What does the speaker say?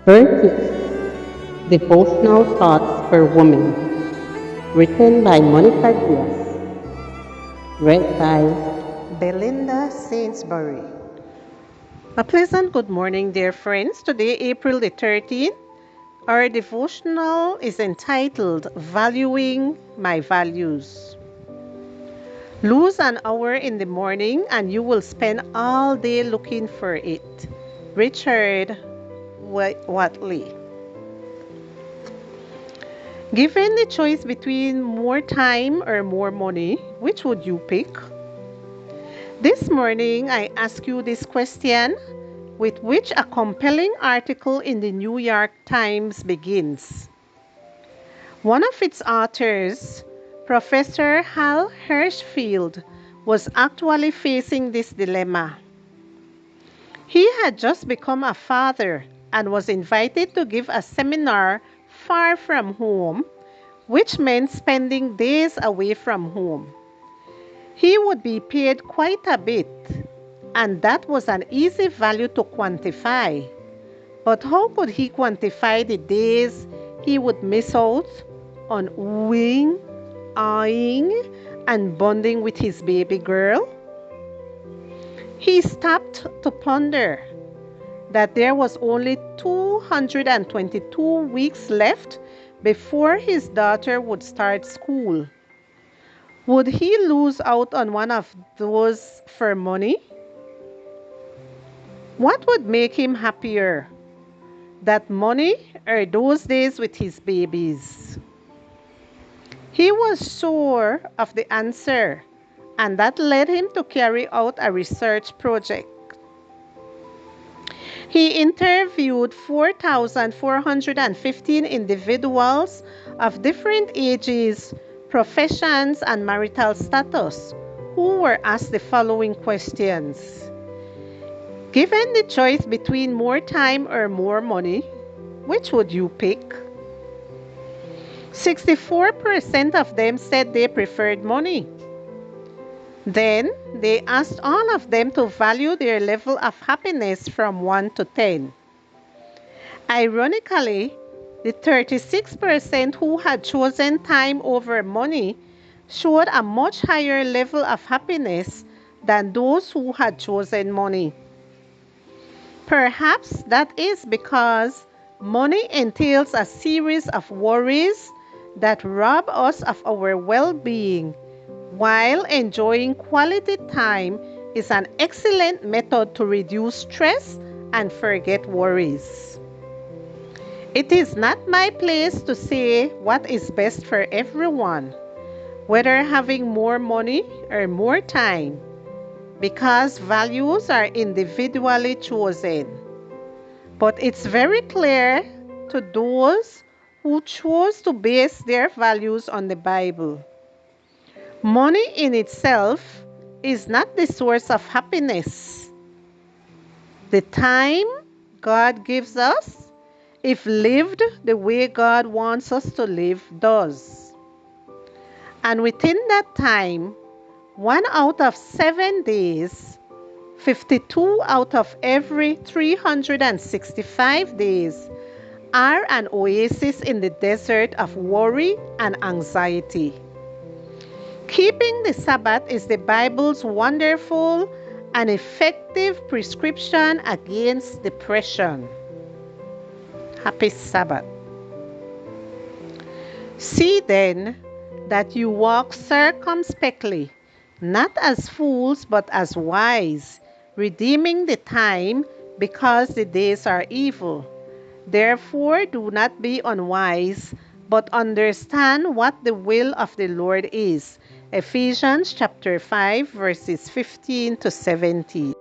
30. Devotional Thoughts for Women, written by Monica Diaz, read by Belinda Sainsbury. A pleasant good morning, dear friends. Today, April the 13th, our devotional is entitled Valuing My Values. Lose an hour in the morning and you will spend all day looking for it. Richard Watley. Given the choice between more time or more money, which would you pick? This morning, I ask you this question, with which a compelling article in the New York Times begins. One of its authors, Professor Hal Hirschfield, was actually facing this dilemma. He had just become a father and was invited to give a seminar far from home, which meant spending days away from home. He would be paid quite a bit, and that was an easy value to quantify. But how could he quantify the days he would miss out on wooing, eyeing, and bonding with his baby girl? He stopped to ponder that there was only 222 weeks left before his daughter would start school. Would he lose out on one of those for money? What would make him happier? That money or those days with his babies? He was sure of the answer, and that led him to carry out a research project. He interviewed 4,415 individuals of different ages, professions, and marital status who were asked the following questions. Given the choice between more time or more money, which would you pick? 64% of them said they preferred money. Then they asked all of them to value their level of happiness from 1 to 10. Ironically, the 36% who had chosen time over money showed a much higher level of happiness than those who had chosen money. Perhaps that is because money entails a series of worries that rob us of our well-being, while enjoying quality time is an excellent method to reduce stress and forget worries. It is not my place to say what is best for everyone, whether having more money or more time, because values are individually chosen. But it's very clear to those who chose to base their values on the Bible. Money in itself is not the source of happiness. The time God gives us, if lived the way God wants us to live, does. And within that time, 1 out of 7 days, 52 out of every 365 days, are an oasis in the desert of worry and anxiety. Keeping the Sabbath is the Bible's wonderful and effective prescription against depression. Happy Sabbath. See then that you walk circumspectly, not as fools but as wise, redeeming the time because the days are evil. Therefore do not be unwise, but understand what the will of the Lord is. Ephesians chapter 5 verses 15 to 17.